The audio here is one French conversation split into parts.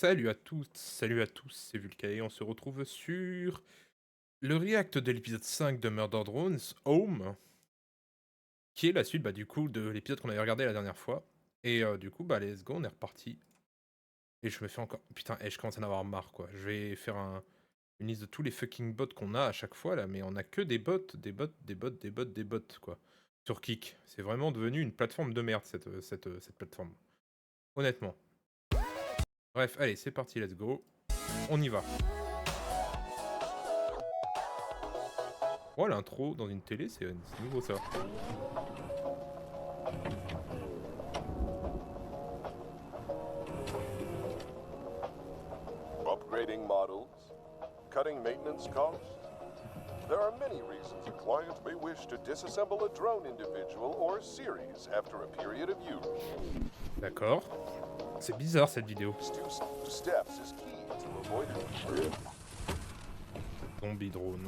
Salut à toutes, salut à tous, c'est Vulcain et on se retrouve sur le react de l'épisode 5 de Murder Drones, Home, qui est la suite du coup de l'épisode qu'on avait regardé la dernière fois. Et du coup, let's go, on est reparti. Et je me fais encore... Putain, je commence à en avoir marre, quoi. Je vais faire une liste de tous les fucking bots qu'on a à chaque fois, là, mais on a que des bots, des bots, des bots, des bots, des bots, quoi. Sur Kik. C'est vraiment devenu une plateforme de merde, cette plateforme. Honnêtement. Bref, allez, c'est parti, let's go. On y va. Oh, l'intro dans une télé, c'est nouveau ça. Upgrading models, cutting maintenance costs. There are many reasons a client may wish to disassemble a drone individual or series after a period of use. D'accord. C'est bizarre cette vidéo. Two steps is key to avoid it. Zombie drone.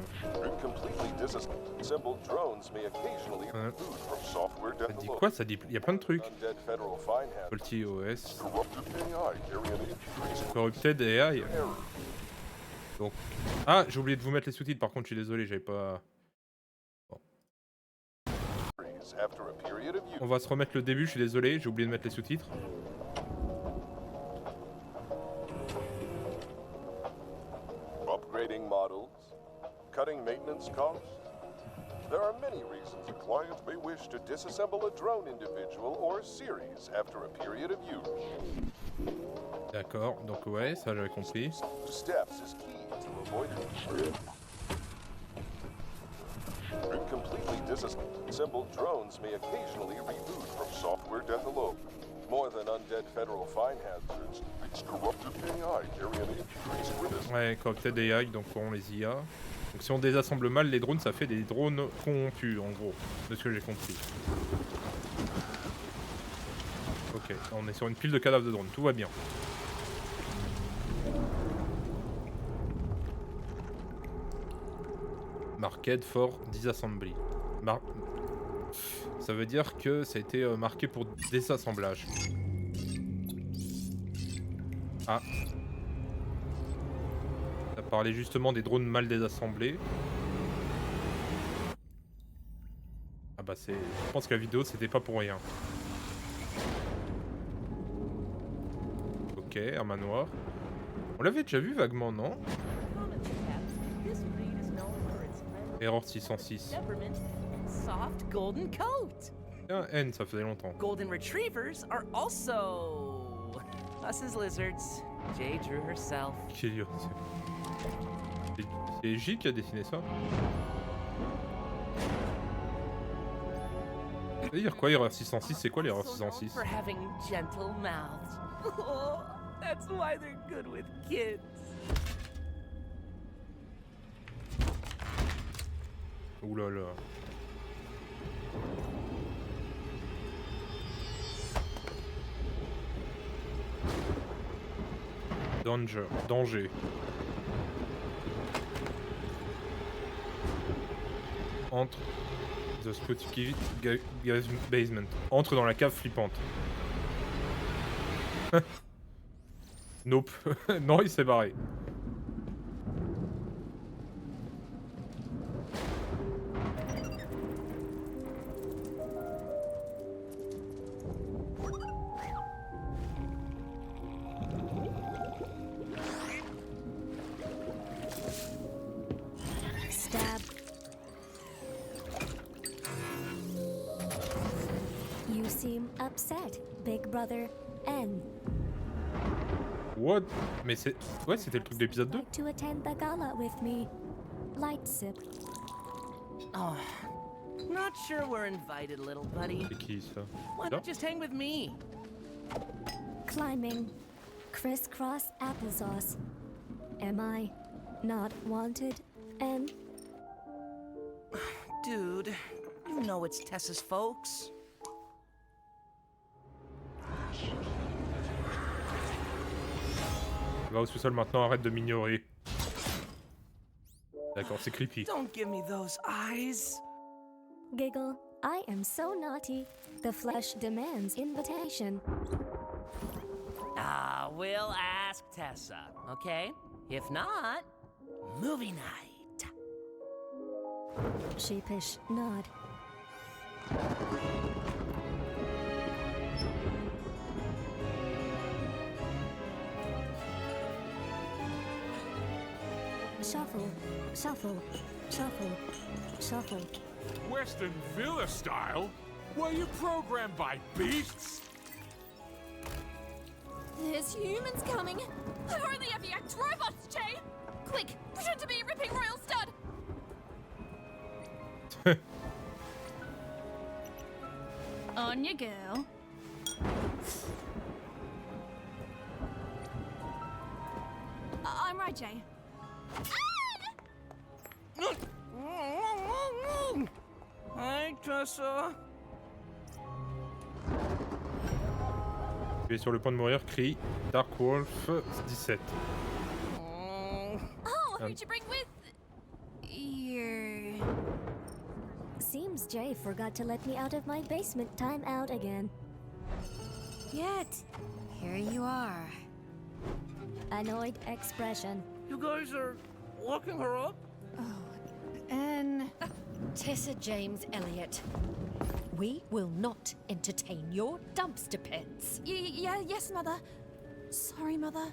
Completely disassembled drones may occasionally reboot from software Ça dit development. quoi? Ça dit... Il y a plein de trucs. Undead federal fine hand. Faulty OS. Corrupted AI carry an increased Corrupted AI. error. Donc... Ah, j'ai oublié de vous mettre les sous-titres, par contre, je suis désolé, j'avais pas... After a period of use. On va se remettre le début, je suis désolé, j'ai oublié de mettre les sous-titres. Upgrading models, cutting maintenance costs. There are many reasons a client may wish to disassemble a drone individual or series after a period of use. D'accord, donc ouais, ça j'avais compris. Steps is key to avoid it. Completely disassembled drones may occasionally reboot from software development. More than undead federal fine hazards, its corrupted AI carry an increased risk. Ouais, Corrupted AI, donc on les IA. Donc si on désassemble mal les drones, ça fait des drones corrompus, en gros, de ce que j'ai compris. Ok, on est sur une pile de cadavres de drones, tout va bien. Marked for disassembly. Ça veut dire que ça a été marqué pour désassemblage. Ah. Ça parlait justement des drones mal désassemblés. Ah bah c'est... Je pense que la vidéo c'était pas pour rien. Ok, un manoir. On l'avait déjà vu vaguement, non? Error 606. Soft golden coat. Un N, ça faisait longtemps. Golden retrievers are also us as lizards. Jay drew herself. Quel idiot. C'est J qui a dessiné ça. Ça veut dire quoi, erreur 606? C'est quoi l'erreur Also known 606? for having gentle mouths. Oh, that's why they're good with kids. Ouh là là. Danger. Entre the spooky basement. Entre dans la cave flippante. Nope. Non, il s'est barré. Stab. You seem upset, Big Brother N. What? Mais c'est... Ouais, c'était le truc de l'épisode 2. Like to attend the gala with me. Light sip. Oh, not sure we're invited, little buddy. C'est qui ça? Why not just hang with me? Climbing. Crisscross applesauce. Am I not wanted, N? Dude, you know it's Tessa's folks. Va au sous-sol maintenant, arrête de m'ignorer. D'accord, c'est creepy. Don't give me those eyes. Giggle. I am so naughty. The flesh demands invitation. We'll ask Tessa, okay? If not, movie night. Sheepish nod. Shuffle, shuffle, shuffle, shuffle. Western Villa style? Were you programmed by beasts? There's humans coming. I've only ever yacked robots, Jay. Quick, pretend to be a ripping royal stud. On you go. I'm right, Jay. Hi, Tessa. Tu es sur le point de mourir, crie Dark Wolf 17. Oh, who'd you bring with you? Seems Jay forgot to let me out of my basement timeout again. Yet, here you are. Annoyed expression. You guys are locking her up? And Tessa James Elliott. We will not entertain your dumpster pets. yes, Mother. Sorry, Mother.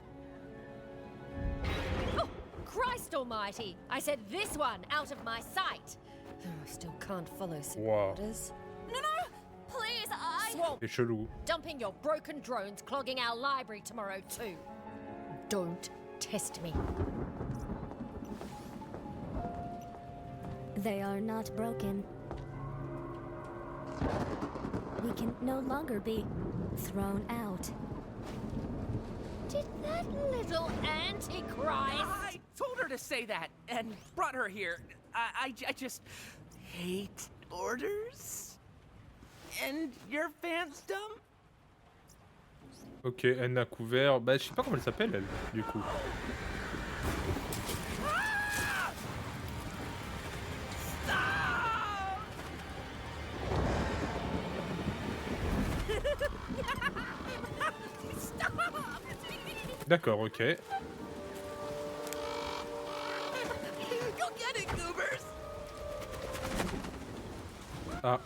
Oh, Christ almighty! I said this one out of my sight. Oh, I still can't follow some Wow. orders. No, please, Swamp, C'est chelou. dumping your broken drones clogging our library tomorrow too. Don't test me. They are not broken. We can no longer be thrown out. Did that little antichrist? I told her to say that and brought her here. I just hate orders. And your fans dumb? Ok, elle a couvert. Bah, je sais pas comment elle s'appelle, elle, du coup. D'accord, ok. Go get it, goobers! Ah.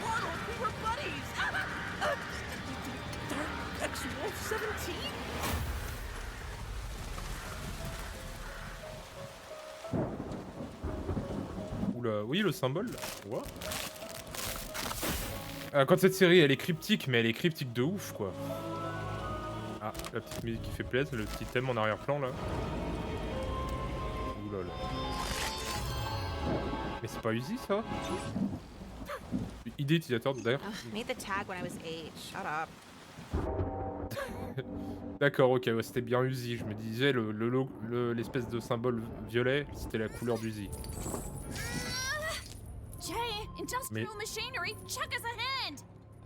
Portal, we were buddies! Dark X-Wolf 17? Oula, oui, le symbole là. What quand cette série elle est cryptique, mais elle est cryptique de ouf quoi. Ah, la petite musique qui fait plaisir, le petit thème en arrière-plan là. Oula là. Mais c'est pas Uzi ça? Idée utilisateur d'ailleurs. Made the tag when I was 8. Shut up. D'accord, ok, ouais, c'était bien Uzi. Je me disais, l'espèce de symbole violet, c'était la couleur d'Uzi. Jay, industrial Mais- machinery, check us a hand.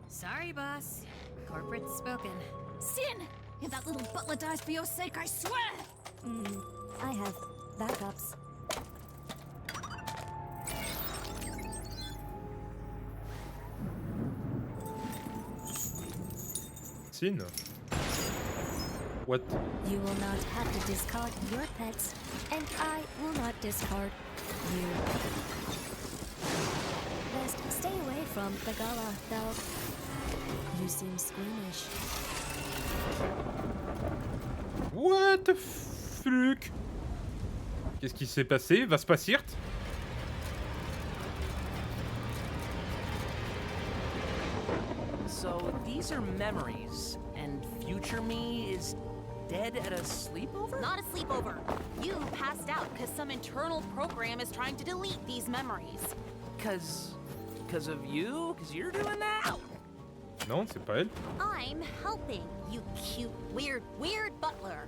Sorry, boss. Corporate's spoken. Sin, if that little butler dies for your sake, I swear. I have backups. Sin? What? You will not have to discard your pets, and I will not discard you. Best stay away from the gala, though. You seem squeamish. What the fuck? Qu'est-ce qui s'est passé? Va se passer? So these are memories, and future me is dead at a sleepover? Not a sleepover. You passed out because some internal program is trying to delete these memories. Cause of you? Cause you're doing that? Non, c'est pas elle. I'm helping, you cute, weird butler.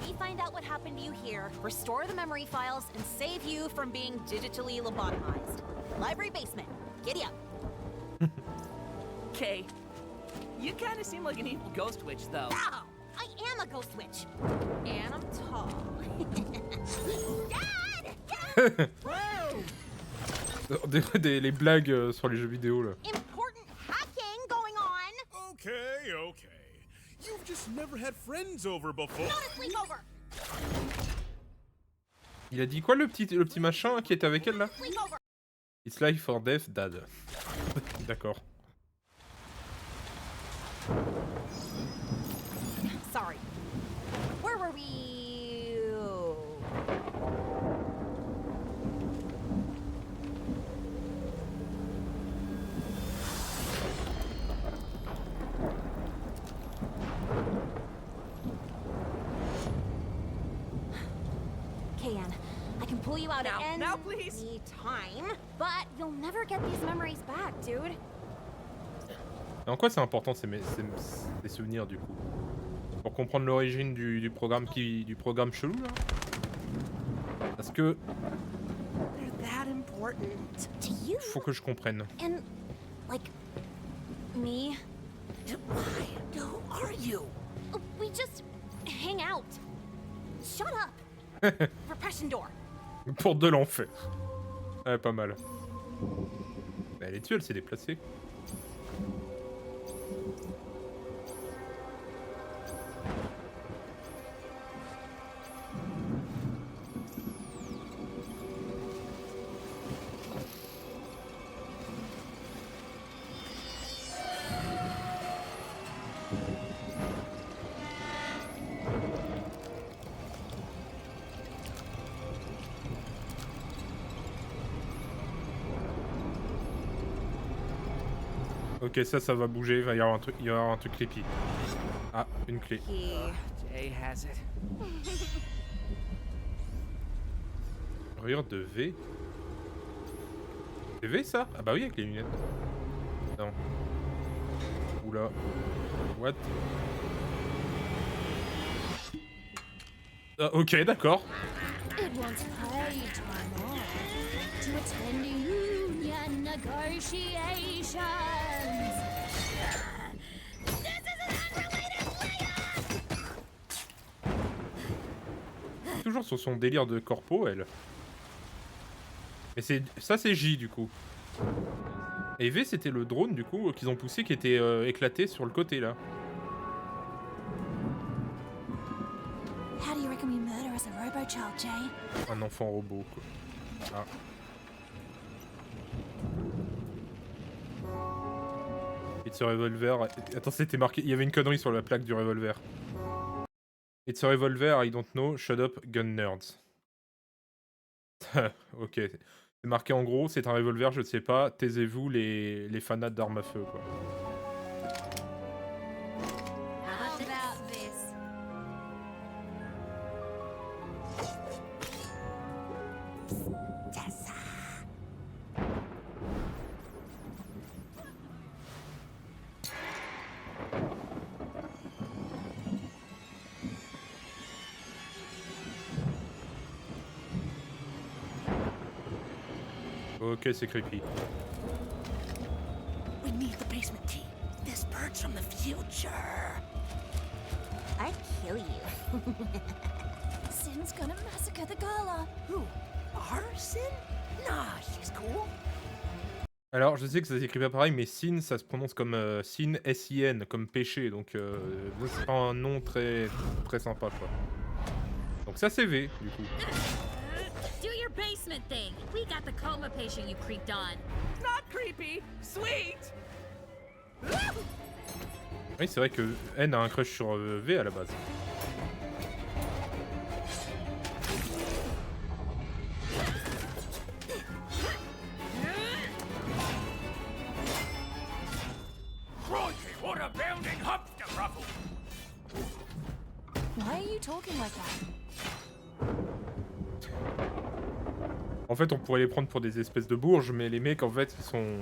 We find out what happened to you here, restore the memory files, and save you from being digitally lobotomized. Library basement. Giddy up. Okay. You kinda seem like an evil ghost witch, though. Ow! I am a ghost witch. And I'm tall. Dad! Dad! Les blagues sur les jeux vidéo là. Important hacking going on. Okay, okay. You've just never had friends over before. Not a sleepover. Il a dit quoi le petit machin qui était avec elle là? Sleepover. It's life or death, dad. D'accord. Sorry. Where were we? Kayan, I can pull you out at any Now, please. time, but you'll never get these memories back, dude. Et en quoi c'est important ces souvenirs du coup? Pour comprendre l'origine du programme du programme chelou là? Parce que They're that important. To you faut que je comprenne. and like me, Why? Who are you? we just hang out. Shut up. Repression door. Porte de l'enfer. Ouais, pas mal. Mais elle est dessus, elle s'est déplacée. Ok, ça va bouger, il va y avoir un truc creepy. Ah, une clé. Jay has it. Regarde de V. C'est V ça? Ah bah oui, avec les lunettes. Non. Oula. What? Ah, ok, d'accord. It wants playtime off to attend union negotiations. Toujours sur son délire de corpo, elle. Mais ça c'est J du coup. Et V c'était le drone du coup qu'ils ont poussé qui était éclaté sur le côté là. How do you reckon we murder as a robo-child, Jay? Un enfant robot quoi. Ah. It's a revolver. Attends, c'était marqué. Il y avait une connerie sur la plaque du revolver. It's a revolver, I don't know. Shut up, gun nerds. Ok. C'est marqué en gros, c'est un revolver, je ne sais pas. Taisez-vous les fanats d'armes à feu quoi. How about this? Ok, c'est creepy. We need the basement key. This bird's from the future. I'd kill you. Sin's gonna massacre the gala. Who? Arson? Nah, she's cool. Alors, je sais que ça s'écrit pas pareil, mais Sin, ça se prononce comme Sin, S-I-N, comme péché. Donc, c'est pas un nom très sympa quoi. Donc ça c'est V du coup. Do your basement thing. We got the coma patient you creeped on. Not creepy. Sweet. Oui, c'est vrai que N a un crush sur V à la base. Crikey, what a bounding hopster ruffle! Why are you talking like that? En fait, on pourrait les prendre pour des espèces de bourges, mais les mecs, en fait, ils sont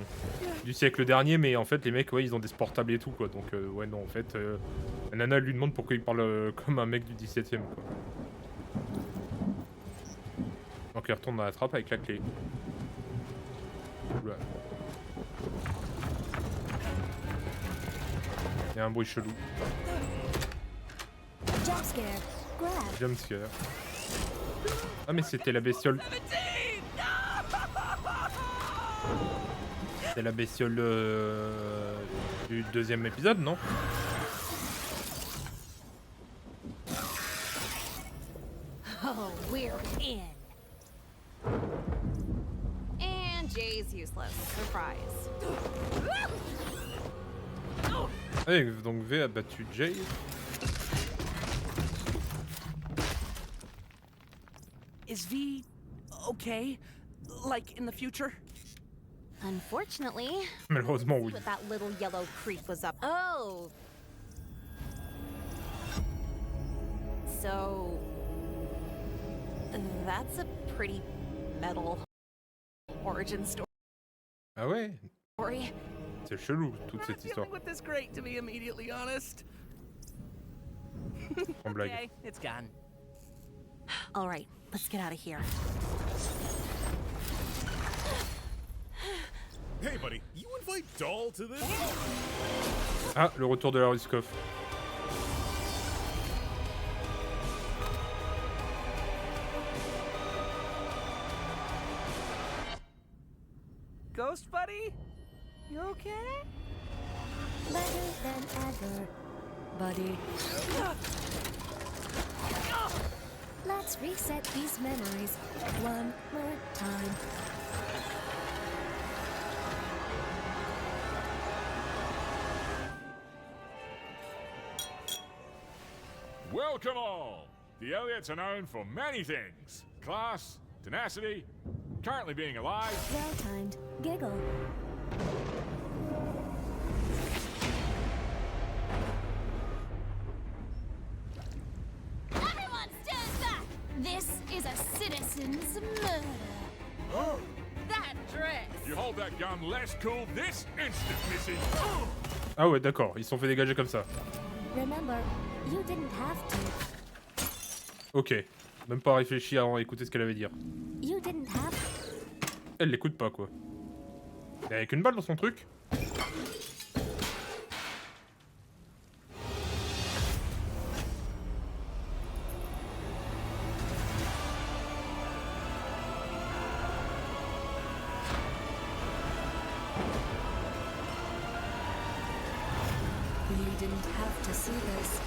du siècle dernier, mais en fait, les mecs, ouais, ils ont des portables et tout, quoi. Donc, ouais, non, en fait, la nana elle lui demande pourquoi il parle comme un mec du 17ème, quoi. Donc, il retourne dans la trappe avec la clé. Oula. Il y a un bruit chelou. Jump scare. Grab. Jumpscare. Ah mais c'était la bestiole. 17! C'est la bestiole du deuxième épisode, non? Oh, we're in. And Jay's useless. Surprise. Ah, donc V a battu Jay. Is V okay? Like in the future? Unfortunately, Malheureusement, oui. what that little yellow creep was up. Oh. So that's a pretty metal origin Ah ouais? story. C'est chelou, toute Not cette histoire. dealing with this great, to be immediately honest. En blague. Okay, it's gone. All right, let's get out of here. Hey, buddy, you invite Doll to this? Ah, le retour de la Ruskov. Ghost buddy? You okay? Better than ever, buddy. Let's reset these memories one more time. Welcome all! The Elliots are known for many things. Class, tenacity, currently being alive. Well-timed giggle. Everyone stand back! This is a citizen's murder. That dress! You hold that gun less cool this instant, Missy. Ah ouais, d'accord, ils se sont fait dégager comme ça. Remember, you didn't have to. Ok. Même pas réfléchi avant d'écouter ce qu'elle avait à dire. You didn't have. Elle l'écoute pas, quoi. Et avec une balle dans son truc. You didn't have to see this.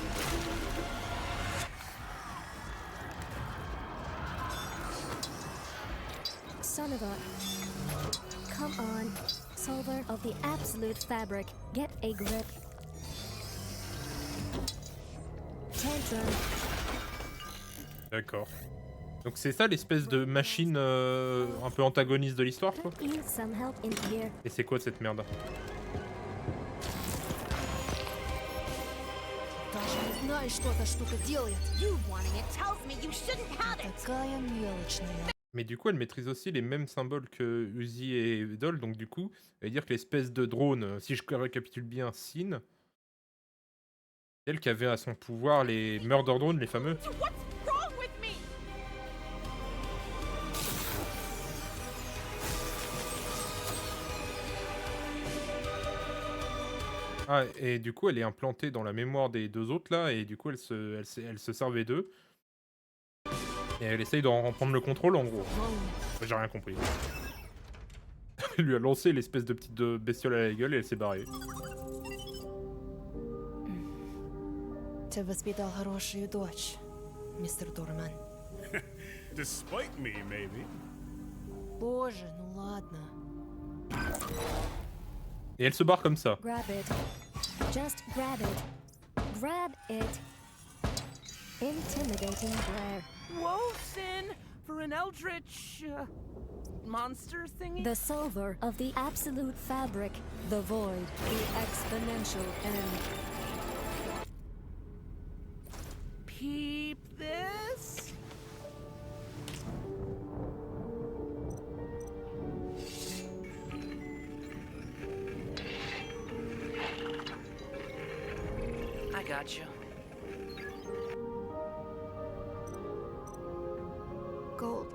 Son of a... Come on, solver of the absolute fabric, get a grip. Tantrum. D'accord. Donc c'est ça l'espèce de machine un peu antagoniste de l'histoire, quoi. Could use some help in here. Et c'est quoi cette merde? Даже не знаешь, что эта штука делает. You wanting it tells me you shouldn't have it. Такая мелочная. Mais du coup, elle maîtrise aussi les mêmes symboles que Uzi et Doll, donc du coup, ça veut dire que l'espèce de drone, si je récapitule bien, Sin, elle qui avait à son pouvoir les Murder Drones, les fameux. What's wrong with me? Ah, et du coup, elle est implantée dans la mémoire des deux autres là, et du coup, elle se servait d'eux. Et elle essaye d'en reprendre le contrôle en gros. J'ai rien compris. Elle lui a lancé l'espèce de petite bestiole à la gueule et elle s'est barrée. Ты воспитал хорошую дочь, мистер Дорман. Despite me, maybe. Боже, ну ладно. Et elle se barre comme ça. Grab it. Just grab it. Grab it. Intimidating glare. Whoa, Sin! For an eldritch... monster thingy? The solver of the absolute fabric, the void, the exponential end. Peep this? I got you. Gold.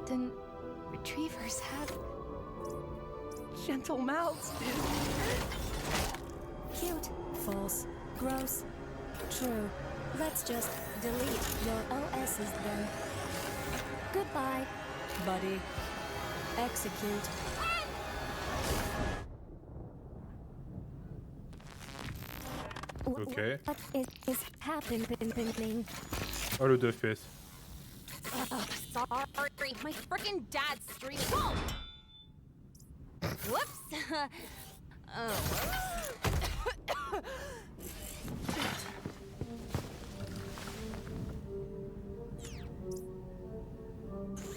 Then retrievers have Gentle mouths, dude. Cute, false, gross, true. Let's just delete your OSs then. Goodbye, buddy. Execute. Ok. What is happening? Oh, le 2 FPS. Sorry, my frickin' dad's streaming. Whoa! Whoops. Oh.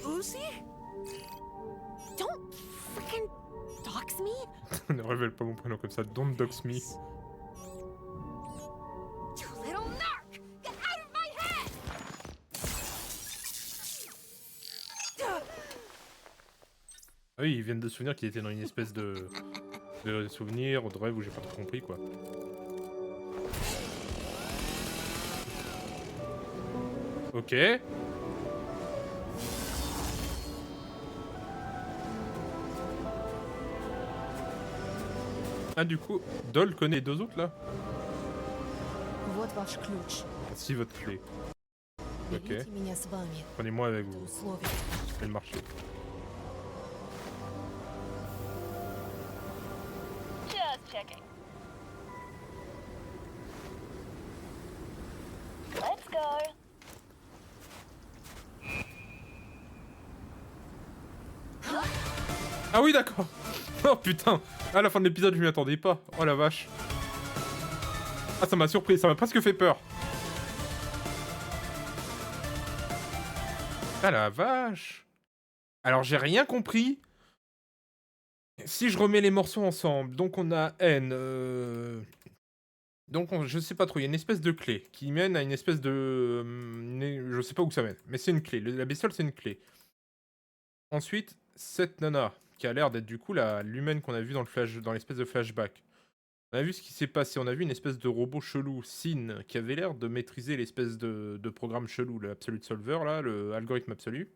Uzi? Don't frickin' dox me. Ne révèle pas mon prénom comme ça. Don't dox me. You little narc! Get out of my head! Ah oui, ils viennent de se souvenir qu'il était dans une espèce de souvenir, de rêve où j'ai pas trop compris quoi. Ok. Ah du coup, Dol connaît les deux autres là? Вот ваш ключ. Si votre clé. Ok. Берите меня с вами. Prenez-moi avec Это vous. условие. Je fais le marché. Just checking. Let's go. Ah oui d'accord. Oh putain. À la fin de l'épisode je m'y attendais pas. Oh la vache. Ah ça m'a surpris, ça m'a presque fait peur. Ah la vache. Alors j'ai rien compris. Si je remets les morceaux ensemble, donc on a N. Donc je sais pas trop, il y a une espèce de clé qui mène à une espèce de... Je sais pas où ça mène, mais c'est une clé. La bestiole c'est une clé. Ensuite, cette nana, qui a l'air d'être du coup l'humaine qu'on a vu dans l'espèce de flashback. On a vu ce qui s'est passé, on a vu une espèce de robot chelou, Sin, qui avait l'air de maîtriser l'espèce de programme chelou, le Absolute Solver, là, le algorithme absolu.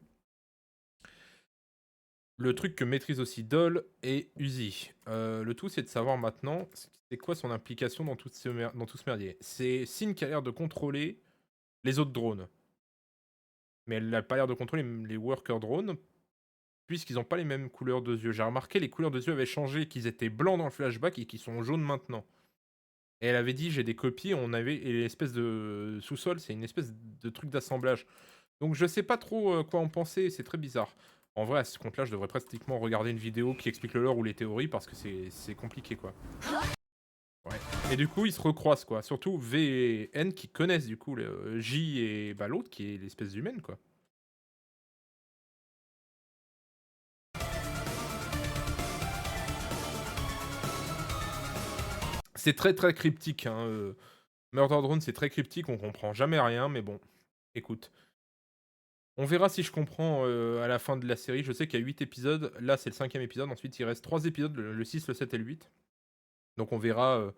Le truc que maîtrise aussi Dol et Uzi. Le tout, c'est de savoir maintenant, c'est quoi son implication dans tout ce merdier. C'est Sin qui a l'air de contrôler les autres drones. Mais elle n'a pas l'air de contrôler les worker drones, puisqu'ils n'ont pas les mêmes couleurs de yeux. J'ai remarqué, les couleurs de yeux avaient changé, qu'ils étaient blancs dans le flashback et qu'ils sont jaunes maintenant. Et elle avait dit, j'ai des copies, et l'espèce de sous-sol, c'est une espèce de truc d'assemblage. Donc je sais pas trop quoi en penser, c'est très bizarre. En vrai, à ce compte-là, je devrais pratiquement regarder une vidéo qui explique le lore ou les théories, parce que c'est compliqué, quoi. Ouais. Et du coup, ils se recroisent, quoi. Surtout V et N qui connaissent, du coup, J et l'autre, qui est l'espèce humaine, quoi. C'est très très cryptique, hein. Murder Drone, c'est très cryptique, on comprend jamais rien, mais bon, écoute. On verra si je comprends à la fin de la série. Je sais qu'il y a 8 épisodes, là c'est le 5e épisode, ensuite il reste 3 épisodes, le 6, le 7 et le 8. Donc on verra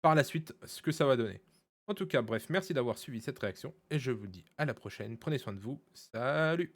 par la suite ce que ça va donner. En tout cas, bref, merci d'avoir suivi cette réaction, et je vous dis à la prochaine, prenez soin de vous, salut!